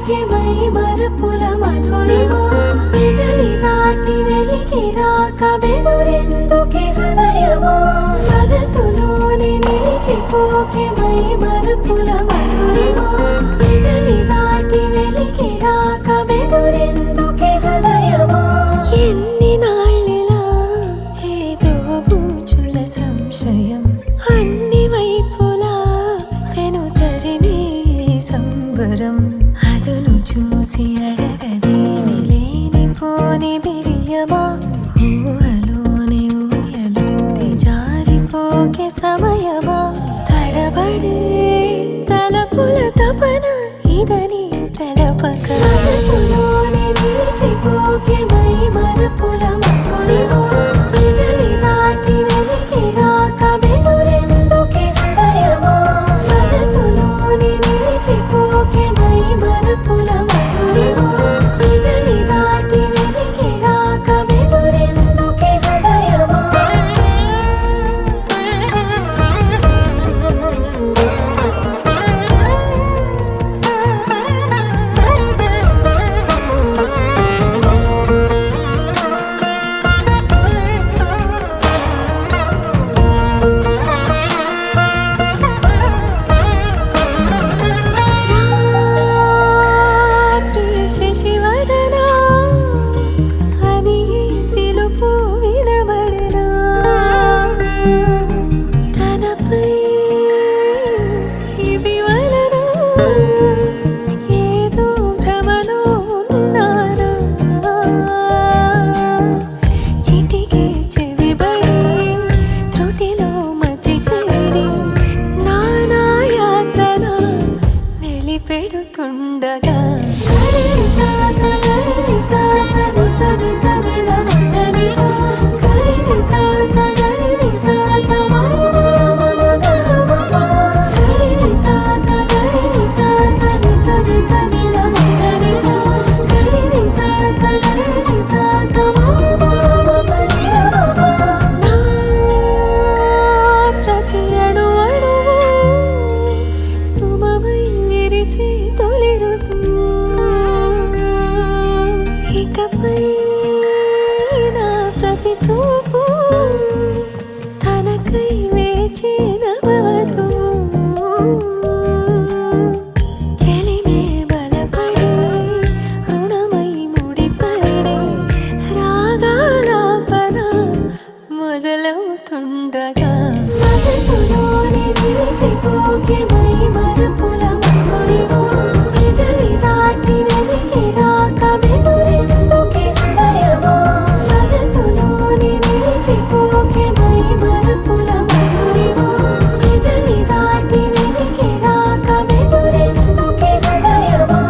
మరిచిపోకే my మరపుల Madhurima పెదవి దాటి వెలికి రాక బెదురెందుకే హృదయమా మనసులోనే నిలిచిపోకే మై మరపుల మధురిమా పెదవి దాటి వెలికి రాక బెదురెందుకే హృదయమా ఎన్ని నాళ్ళిలా ఏదో బూచుల సంశయం అన్ని వైపులా వెనుతరిమే సంబరం అదును చూసి అడగదేమి లేనిపోని బిడియమా ఊహలోని ఊయలోకి జారిపోకే సమయమా తడబడే తలపుల తపన ఇదని తెలపక మనసులోనే నిలిచిపోకే మై మరపుల మధురిమా పెదవి దాటి వెలికి రాక బెదురెందుకే హృదయమా మనసులోనే నిలిచిపోకే మై మరపుల మధురిమా పెదవి దాటి వెలికి రాక బెదురెందుకే హృదయమా పెడుతుండగా ఇకపై నా ప్రతి చూపు తనకై వేచి నవవధు చెలిమే బలపడి రుణమై ముడిపడి రాగాలాపన మొదలవుతుండగా మనసులోనే నిలిచిపోకే మై మరపుల మధురిమా పెదవి దాటి వెలికి రాక బెదురెందుకే హృదయమా మనసులోనే నిలిచిపోకే మై మరపుల మధురిమా పెదవి దాటి వెలికి రాక బెదురెందుకే హృదయమా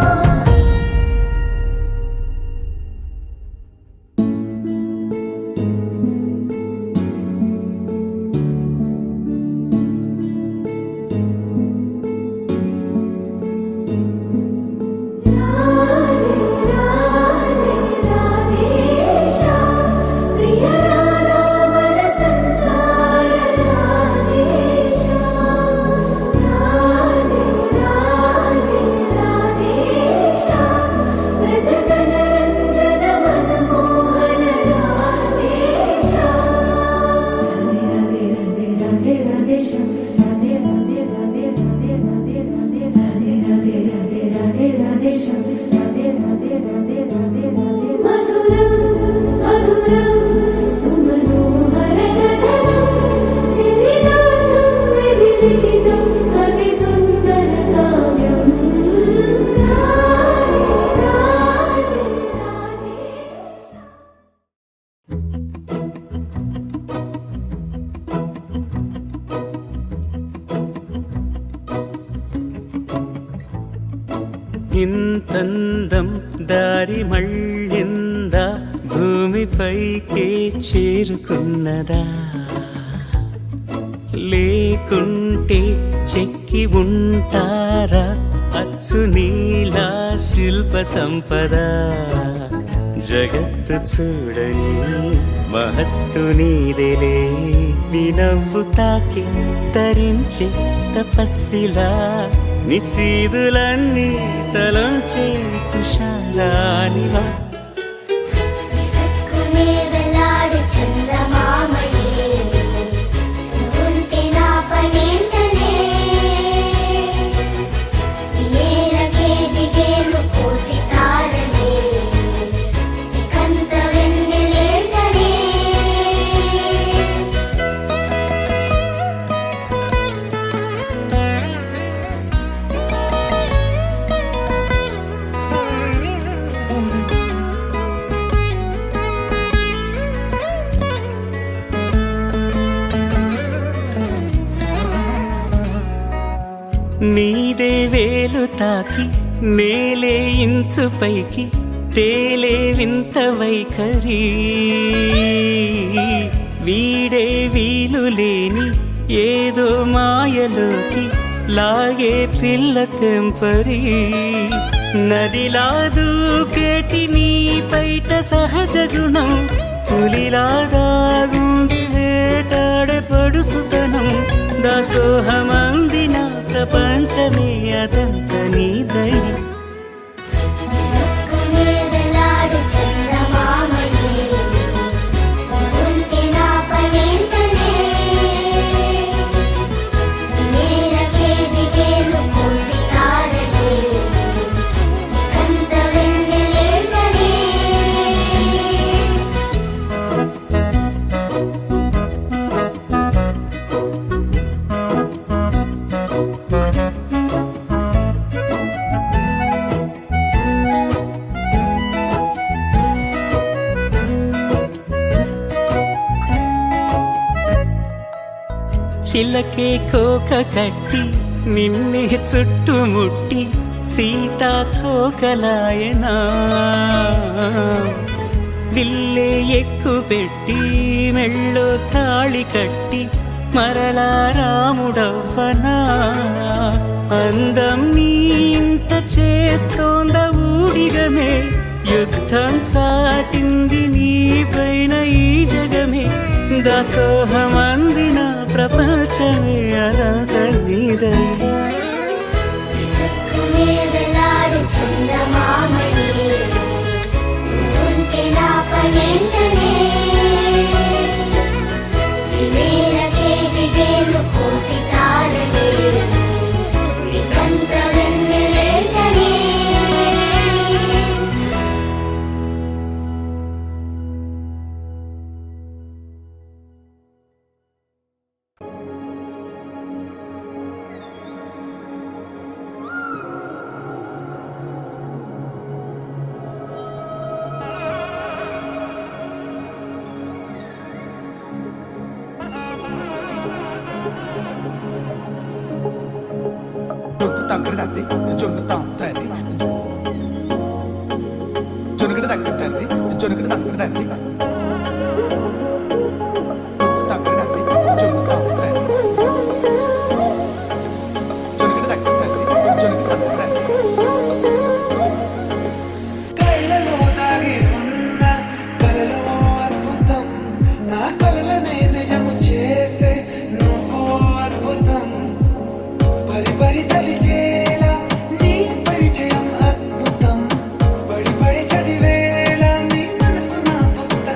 ఇంతందం దారి మళ్ళిందా భూమిపైకే చేరుకున్నదా లేకుంటే చెక్కి ఉంటారా అచ్చు నీలా శిల్ప సంపద జగత్తు చూడని మహత్తు నీదేలే నీ నవ్వు తాకి తరించే తపస్సిలా నిశీదులన్నీ తలంచే తుషారానివా విసుక్కునే వెలాడు చందమామయే నువ్వుంటే నా పనేంటనే ఈ నేలకే దిగేను కోటి తారలే ఇకంత వెన్నెలేంటనే నీదే వేలు తాకి నేలే ఇంచు పైకి తేలే వింత వైఖరి వీడే వీలు లేని ఏదో మాయలోకి లాగే పిల్ల తెంపరి నదిలా దూకేటి నీ పైట సహజ గుణం పులిలాగా గుండి వేటాడే పడుసుతనం దాసోహమందిన ప్రపంచమే అదంత నీదై విసుక్కునే వెలాడు చందమామయే నువ్వుంటే నా పనేంటనే ఈ నేలకే దిగేను కోటి తారలే ఇకంత వెన్నెలేంటనే చిలకే కోక కట్టి నిన్నే చుట్టుముట్టి సీతాకోకలాయనా విల్లే ఎక్కు పెట్టి మెళ్ళో తాళి కట్టి మరలా రాముడవ్వనా అందం నీ ఇంత చేస్తోంద ఊడిగమే యుద్ధం చాటింది నీ పైన ఈ జగమే దాసోహమందిన ప్రపంచమే అనంత నీదై విసుక్కునే వెలాడు చందమామయే నువ్వుంటే నా పనేంటనే ఈ నేలకే దిగేను కోటి తారలే ఇకంత వెన్నెలేంటనే తగ్గడి తద్ది జొన్ను తాంతది జొనుగడి తగ్గడి తద్ది జొనుగడి తగ్గడి తద్ది తగ్గడి తద్ది జొన్ను తాంతది జొనుగడి తగ్గడి తద్ది జొనుగడి తగ్గడి తద్ది కళ్ళలో దాగి ఉన్న కలలో అద్భుతం నా కలలనే నిజము చేసే నువ్వు అద్భుతం పరి పరి తలిచేలా నీ పరిచయం అద్భుతం పడి పడి చదివేలా నీ మనసు నా పుస్తకం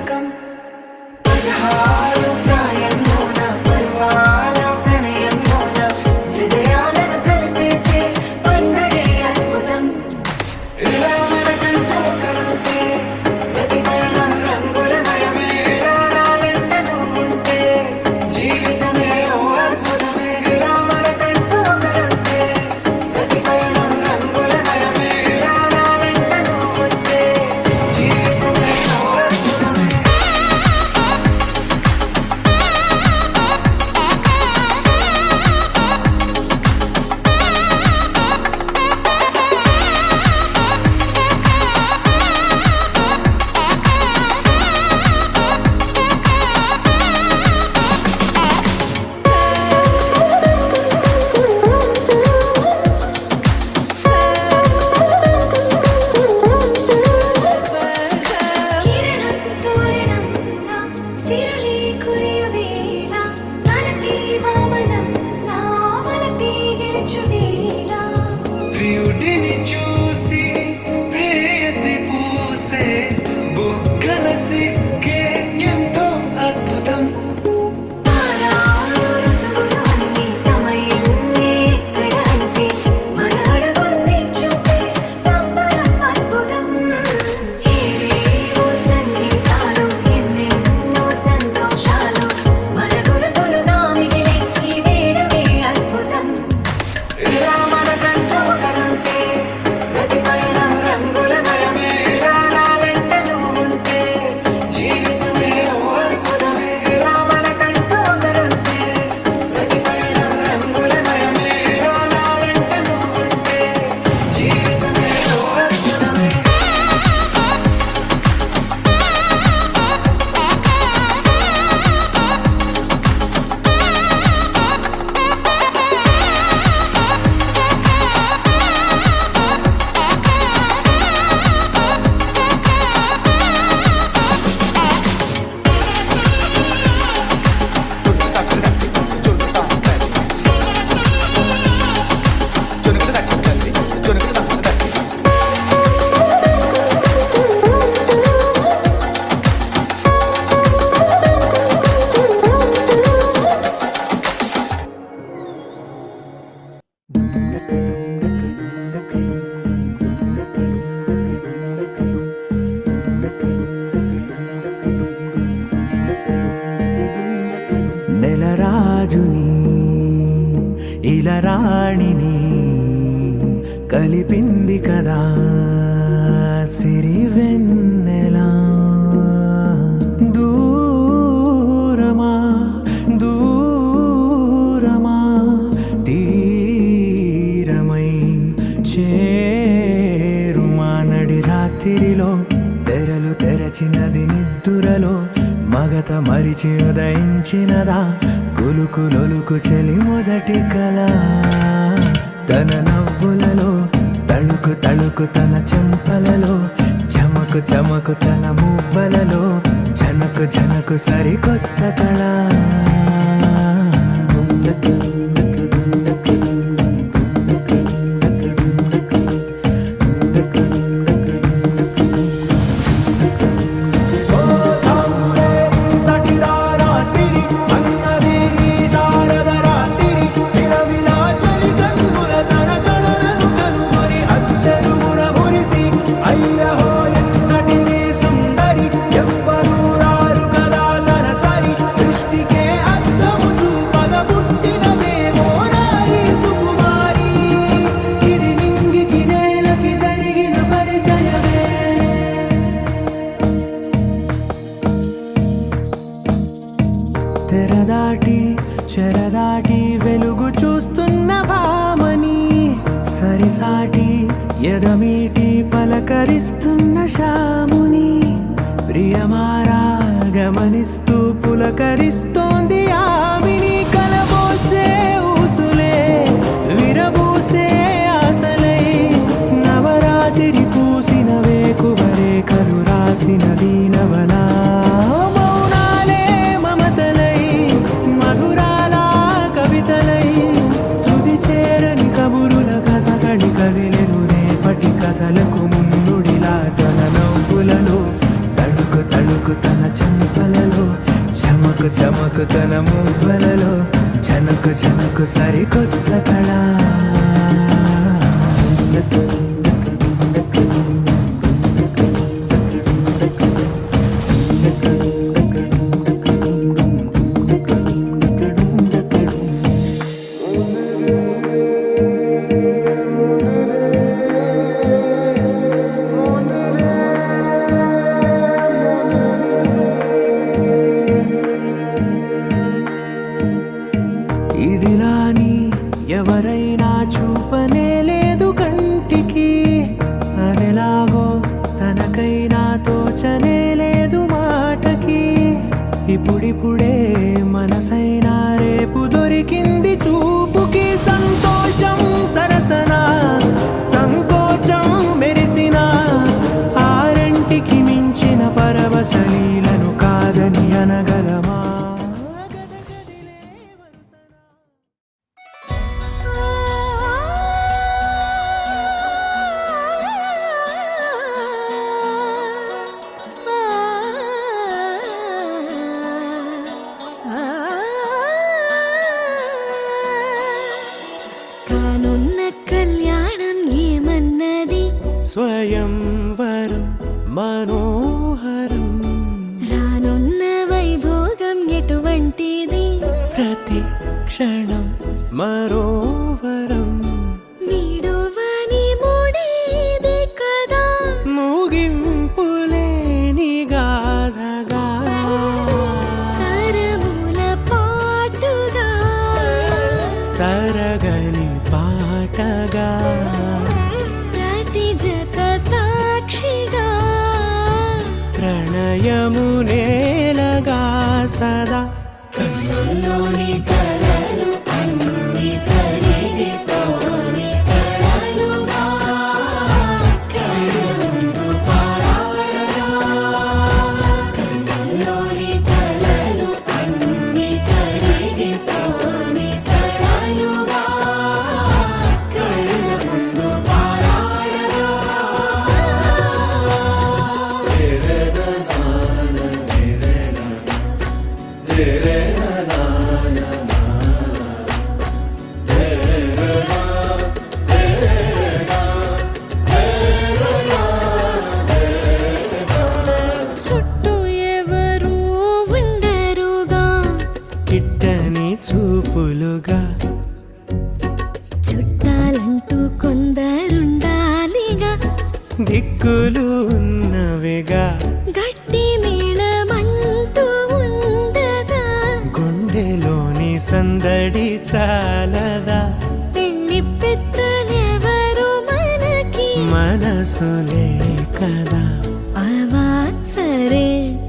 చూసే బుగ్గన సిగ్గే ఎంతో అద్భుతం నెలరాజుని ఇలరాణిని కలిపింది కదా సిరివెన్నెలా దూరమా దూరమా తీరమై చేరుమా నడి రాత్రిలో తెరలు తెరచినది నిద్దురలో మగత మరిచి ఉదయించినదా కులుకులొలుకు చెలి మొదటి కళ తన నవ్వులలో తళుకు తళుకు తన చెంపలలో చమకు చమకు తన మువ్వలలో జనకు జనకు సరికొత్త కళ తెరదాటి చెరదాటి వెలుగు చూస్తున్న భామని సరిసాటి ఎదమీటి పలకరిస్తున్న శాముని ప్రియమారా గమనిస్తూ పులకరిస్తోంది ఆవిని కలబోసే ఊసులే విరబూసే ఆశలై నవరాత్రి పూసిన వేకువరే కలు రాసిన దీనవలా కథలకు ముందుడిలా తన నవ్వులలో తళుకు తళుకు తన చెంపలలో చమకు చమకు తన మువ్వలలో జనకు జనకు సరికొత్త కళ ఇదిలాని ఎవరైనా గుర్తులు ఉన్నవిగా గట్టి మేళమంటూ ఉండదా గుండెలోని సందడి చాలదా పెళ్లి పెద్దలెవరు మనకి మనసులే కదా అవా సరే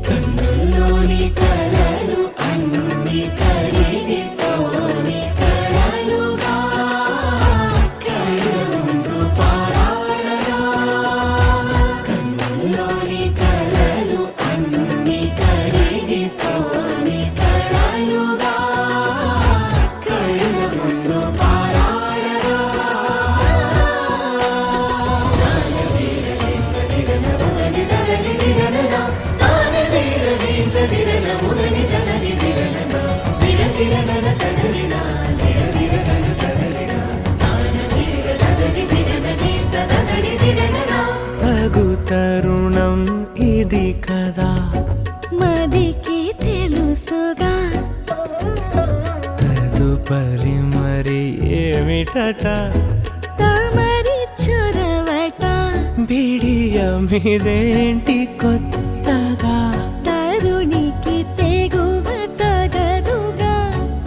కన్నుల్లోని కలలు అన్ని కరిగిపోని కలలుగా కళ్ళ ముందు పారాడగా కన్నుల్లోని కలలు అన్ని కరిగిపోని కలలుగా కళ్ళ ముందు పారాడగా తగు తరుణం ఇది కదా మదికి తెలుసుగా తదుపరి మరి ఏమిటట తమరి చొరవట బిడియమిదేంటి కొత్తగా తరుణికి తెగువ తగదుగా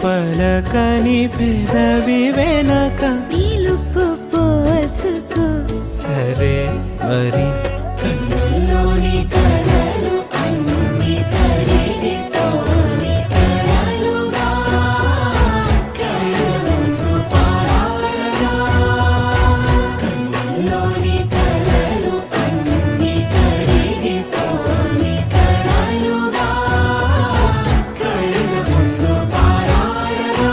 పలకని పెదవి వెనక పిలుపు పోల్చుకో సరే మరి కన్నుల్లోని కలలు అన్ని కరిగిపోని కలలుగా కళ్ళ ముందు పారాడగా కన్నుల్లోని కలలు అన్ని కరిగిపోని కలలుగా కళ్ళ ముందు పారాడగా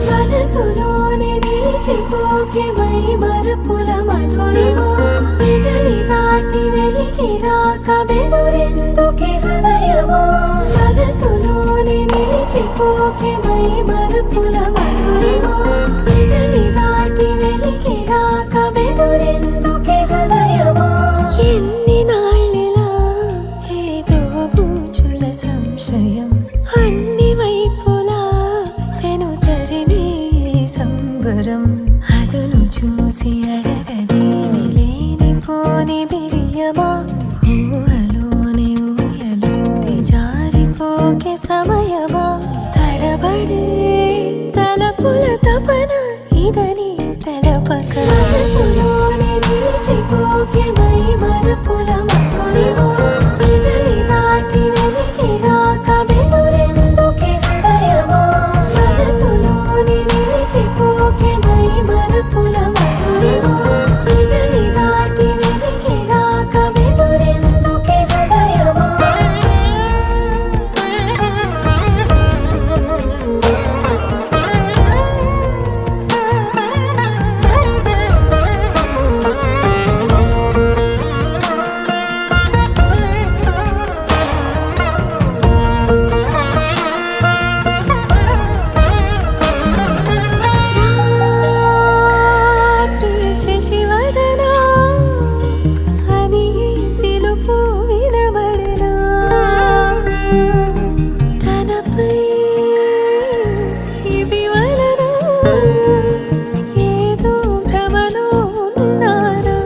మనసులోని నిలిచిపోకే మై మరపుల మధురిమా పెదవి దాటి వెలికి రాక బెదురెందుకే హృదయమా మనసులోని నిలిచిపోకే మై మరపుల మధురిమా పెదవి దాటి వెలికి రాక బెదురెందుకే హృదయమా ఎన్ని నాళ్ళిలా ఏదో బూచుల సంశయం అన్ని వైపులా వెనుతరిమే సంబరం అదును చూసి అడగదేమి లేనిపోని బిడియమా ఊహలోని ఊయలోకి జారిపోకే సమయమా తడబడే తలపుల తపన ఇదని తెలపక మనసులోని నిలిచిపోకే మై మరపుల మధురిమా పెదవి దాటి వెలికి రాక బెదురెందుకే హృదయమా మనసులోని నిలిచిపోకే మై మరపుల మధురిమా పెదవి దాటి వెలికి రాక బెదురెందుకే హృదయమా శశివదనా అని పిలుపు వినబడనా తనపై ఇది వలన ఏదో భ్రమలో ఉన్నానా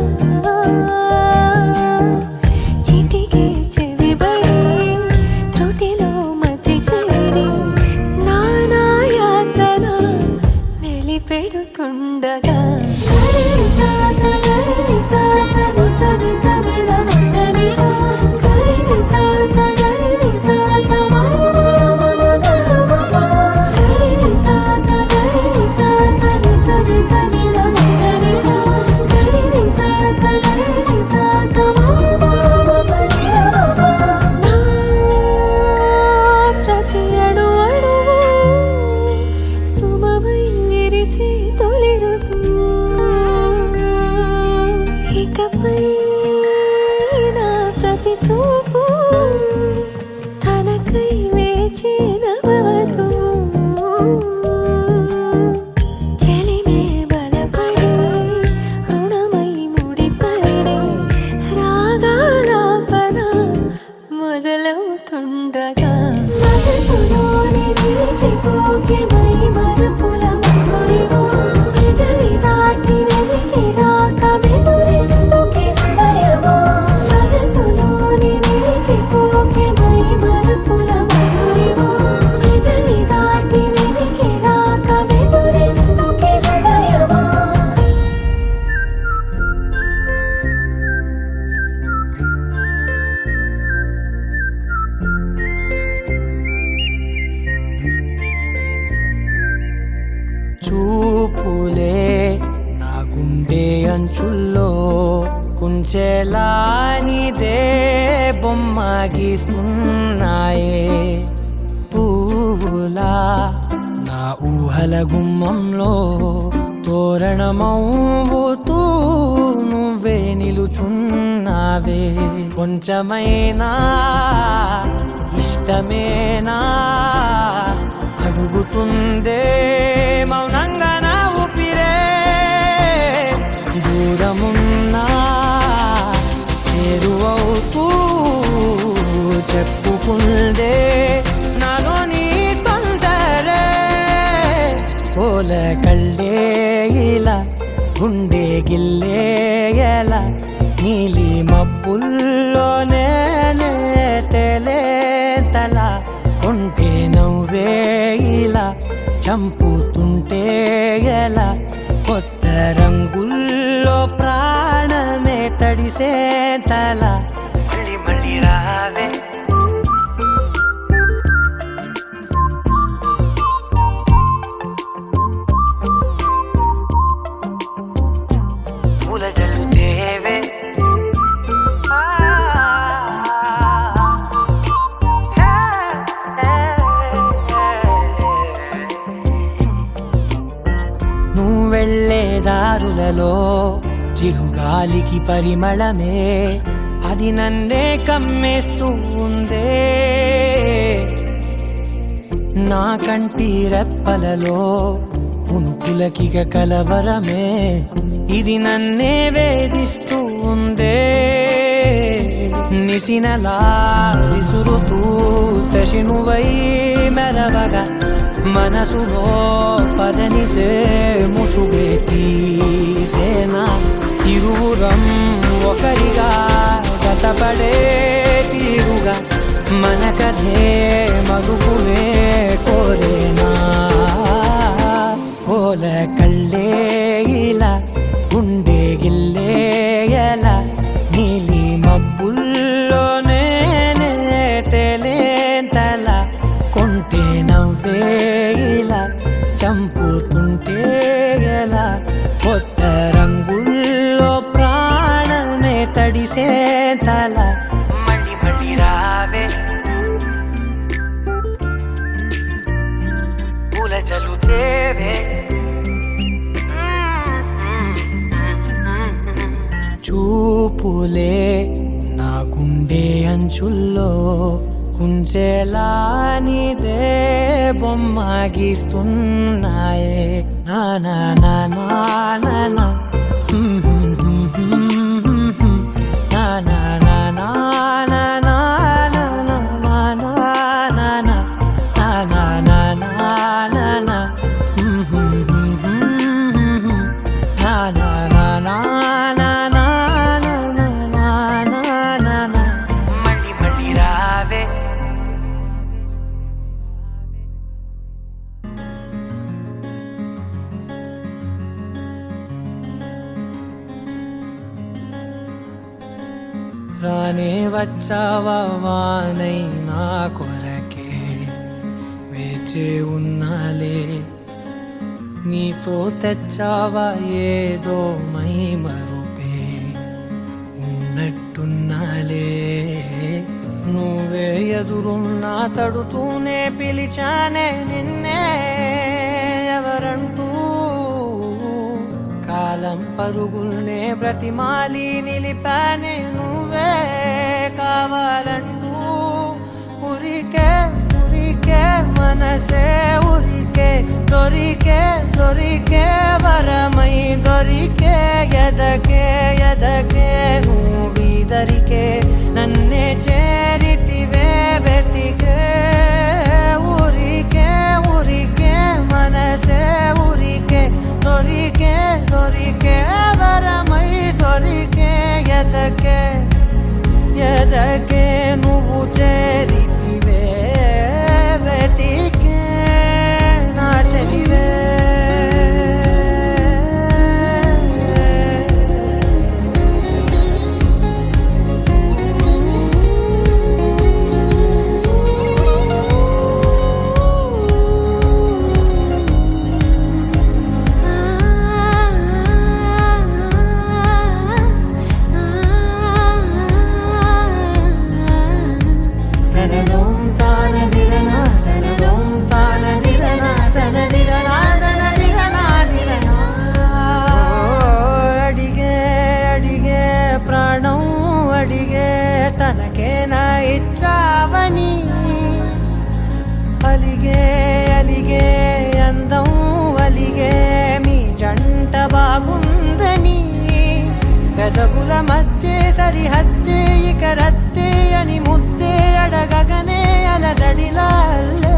చిటికే చెవిబడి త్రుటిలో మతి చేరి నానా యాతన వెలిపెడుతుండగా ప్రతి అణు అణువు సుమమై విరిసి తొలి ఋతువు ఇకపై నా ప్రతి చూపు తనకై వేచి నవవధువు చెలిమే బలపడి రుణమై కుంచెలా నీదే బొమ్మ గీస్తున్నాయే పువ్వులా నా ఊహల గుమ్మంలో తోరణమవుతూ నువ్వే నిలుచున్నావే కొంచెమైనా ఇష్టమేనా అడుగుతుందే మౌనంగా నా ఊపిరే దూరమున్నా చేరువవుతూ చెప్పుకుందే నాలో నీ తొందరే పోల కళ్ళే ఇలా గుండె గిల్లే ఎలా నీలి మబ్బుల్లోనే తేలేతల కొంటే నవ్వే ఇలా చంపుతుంటే ఎలా కొత్త రంగుల్లో ప్రాణమే తడిసే తల మళ్ళీ మళ్ళీ రావే పూల జల్లుతేవే నువ్వు వెళ్ళే దారులలో చిరుగాలికి పరిమళమే అది నన్నే కమ్మేస్తూ ఉందే నా కంటి రెప్పలలో పునుకులకిగ కలవరమే ఇది నన్నే వేధిస్తూ ఉందే నిసినలా విసురుతూ శశినువై మెరవగా మనసులో పదనిసే ముసుగే తీసేనా ఇరువురం ఒకరిగా జతపడే తీరుగా మన కథే మగుపునే కోరేనా పోల కళ్ళే ఇలా గుండె గిల్లే ఎలా నీలి మబ్బుల్లోనే తేలేంతల కొంటే నవ్వే ఇలా చంపుతుంటే ఎలా కొత్త రంగుల్లో ప్రాణమే తడిసే తల మళ్ళీ మళ్ళీ రావే పూల జల్లుతేవే చూపులే నా గుండె అంచుల్లో కుంచెలా నీదే బొమ్మ గీస్తున్నాయే నా నా నా నా నా నా నా నా నా నా నా నా మళ్ళీ మళ్ళీ రావే రానే వచ్చావా వానై నా కొరకే వేచే ఉన్నాలే నీతో తెచ్చావా ఏదో మై మరుపే ఉన్నట్టున్నాలే నువ్వే ఎదురున్నా తడుతూనే పిలిచానే నిన్నే ఎవరంటూ కాలం పరుగుల్నే బ్రతిమాలి నిలిపానే నువ్వే కావాలంటూ ఉరికే ఉరికే మనసే ఉరికే దొరికే దొరికే వరమై దొరికే ఎదకే ఎదకే నువ్విదరికే నన్నే చేరితివే వెతికే ఊరికే ఊరికే మనసే ఊరికే దొరికే దొరికే వరమై దొరికే ఎదకే ఎదకే నువ్వు చేరితివే వెతికే నా చెలివే ప్రాణం అడిగే తనకేనా ఇచ్చావని అలిగే అలిగే అందం అలిగే మీ జంట బాగుందని పెదవుల మధ్య సరిహద్దే ఇక రద్దే అని ముద్దే అడగగనే అలజడిలాల్లే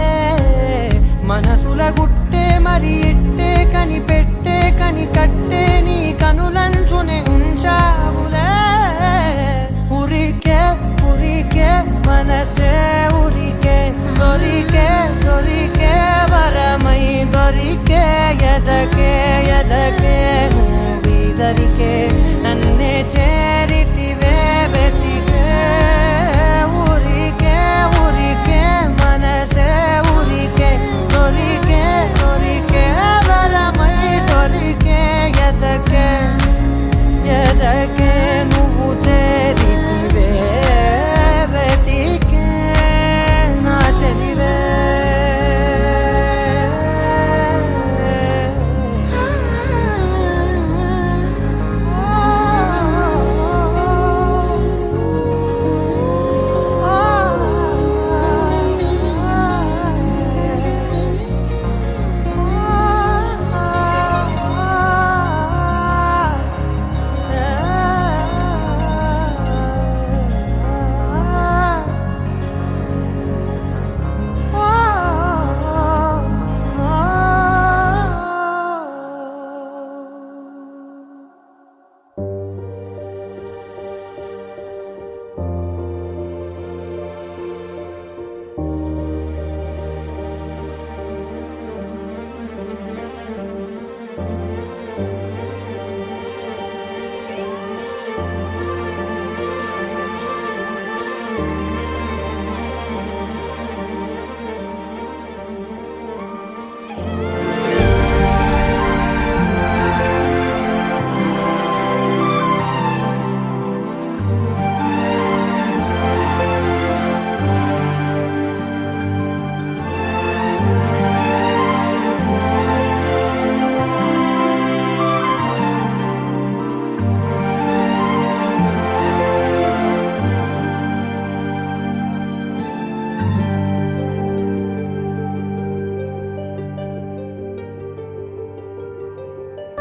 మనసుల గుట్టే మరి ఇట్టే కనిపెట్టే కని కట్టే నీ కనులంచునే ఉంచావులే ఉరికే ఉరికే మనసే ఉరికే దొరికే దొరికే వరమై దొరికే ఎదకే ఎదకే నువ్విదరికే నన్నే చేరితివే వెతికే ఊరికే ఊరికే మనసే ఊరికే దొరికే దొరికే వరమై దొరికే ఎదకే ఎదకే నువ్వు చేరితివే వెతికే నా చెలివే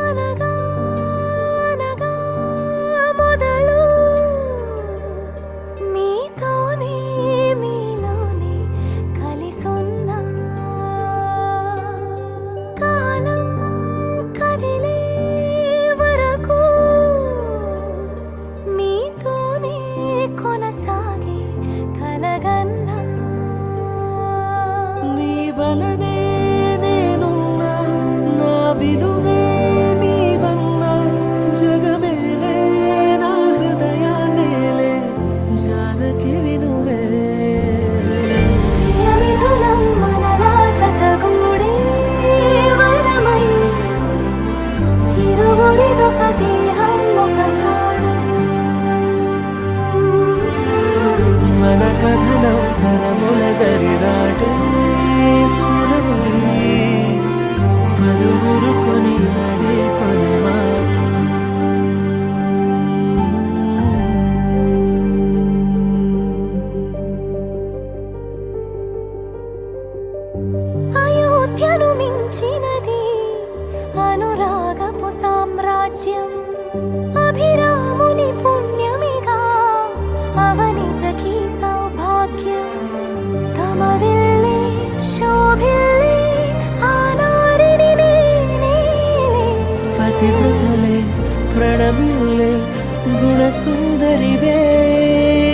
అనగా అనగా మొదలు మీతోనే మీలోనే కలిసున్నా కాలం కదిలే వరకు మీతోనే కొనసాగే కలగన్నా నీ వలనే నేనున్నా నా విలువే నీవన్నా జగమేలే నా హృదయాన్నేలే జానకి వినువే ప్రియమిథునం మనలా జతగూడే వరమై ఇరువురిదొక దేహం ఒక ప్రాణం మన కథనం తరముల దరిదాటే స్వరమై పలువురు కొనియాడే కొలమానం అయోధ్యను మించినది అనురాగపు సామ్రాజ్యం అభిరాముని పుణ్యమిగా అవనిజకి సౌభాగ్యం తమ విల్లే శోభిల్లే ఆనారిని నేనేలే పతివ్రతలే ప్రణమిల్లే గుణసుందరివే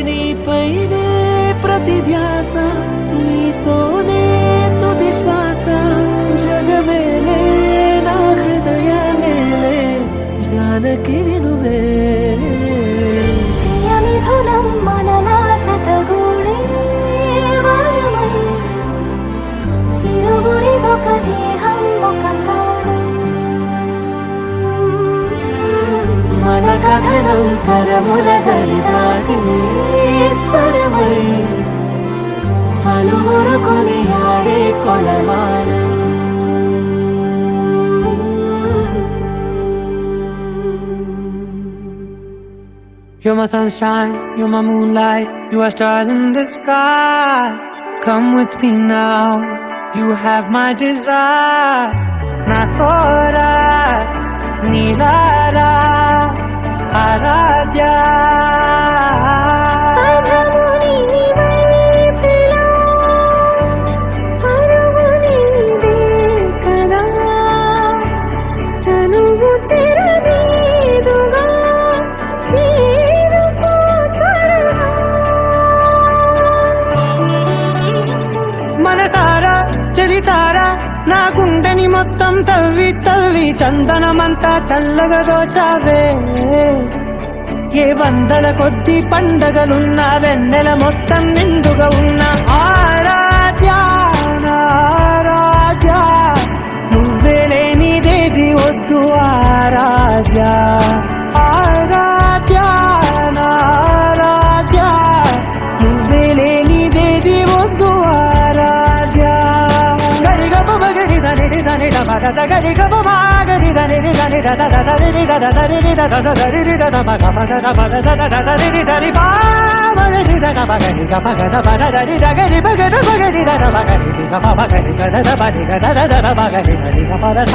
నీపైనే ప్రతి ధ్యాస నీతోనే తుది శ్వాస జగమేలే నా హృదయాన్నేలే జానకి వినువే ప్రియమిథునం మనలా జతగూడే వరమై ఇరువురిదొక దేహం ఒక ప్రాణం మన కథనం తరముల దరిదాటి స్వరమై పలువురు కొనియాడే కొలమానం You're my sunshine, you're my moonlight, you are stars in the sky. Come with me now, you have my desire. Na kora, nilara, aradya. అధముని వైపులా పరుగుని దేకదా తనువు తెరనీదుగా చేరుకో త్వరగా మనసారా చలితారా నా గుండెని మొత్తం తవ్వి తవ్వి చందనమంతా చల్లగా దోచావే. ఏ వందల కొద్ది పండగలున్న వెన్నెల మొత్తం నిండుగా ఉన్న ఆరాధ్య నా ఆరాధ్య, నువ్వే లేనిదేది వద్దు ఆరాధ్య. ఆరాధ్య నా ఆరాధ్య, నువ్వే లేనిదేది వద్దు ఆరాధ్య. గరిగప మగరి దని దని దమద గరిగప మాగరి దని దని దద దరి దద దరి దద దరి దద మగ మగ మగ దద దరి దరి బా మగరి దద మగరి గప గద బద దరి దగరి మగద మగరి దద మగరి గప మగరి గద బది గద దద మగరి దరి గప దద.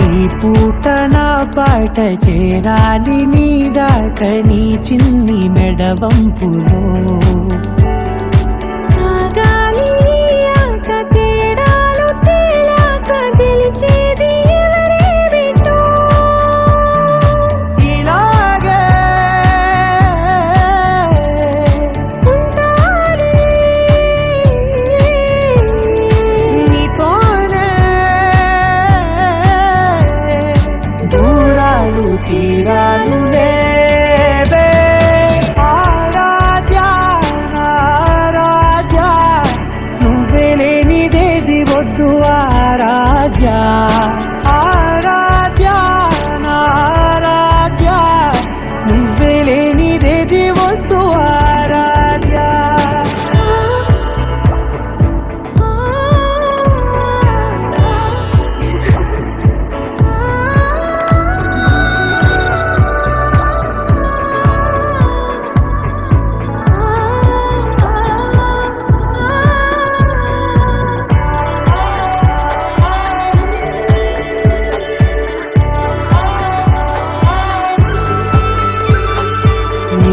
ఈ పూట నా పాట చేరాలి నీ దాకా నీ చిన్ని మెడవంపులో. సాగాలి ఆట తేడాలు తేలాక గెలిచేది ఎవరేమిటో. ఇలాగే ఉంటాలి నీతోనే దూరాలు తీరాలు లేవే. ఆరాధ్య నా ఆరాధ్య, నువ్వే లేనిదేది వద్దు ఆరాధ్య. ఆరాధ్య నా ఆరాధ్య, నువ్వే లేనిదేది వద్దు ఆరాధ్య.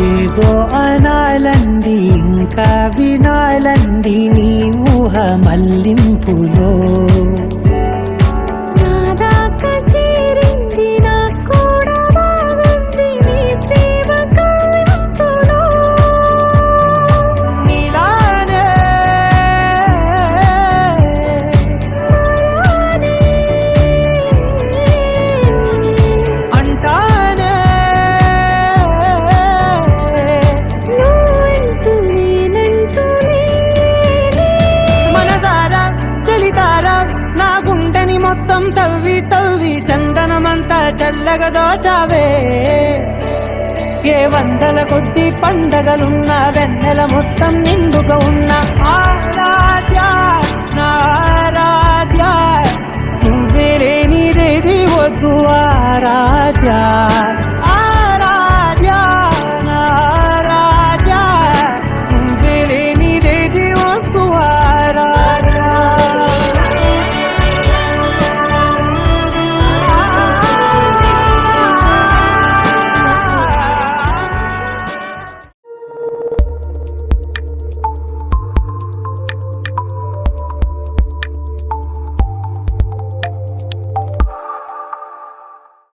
ఏదో అనాలండి ఇంకా వినాలండి నీ ఊహ మల్లింపులో. నా దాకా చేరింది నాకు కూడా బాగుంది నీ ప్రేమ కవ్వింపులో. నీలానే మరానే అంటానే నువ్వంటూ నేనంటూ లేనే. మనసారా చలితారా నా గుండెని మొత్తం తవ్వి తవ్వి చందనమంతా చల్లగా దోచావే. ఏ వందల కొద్ది పండగలున్న వెన్నెల మొత్తం నిండుగా ఉన్న ఆరాధ్య నా ఆరాధ్య, నువ్వే లేనిదేది వద్దు ఆరాధ్య.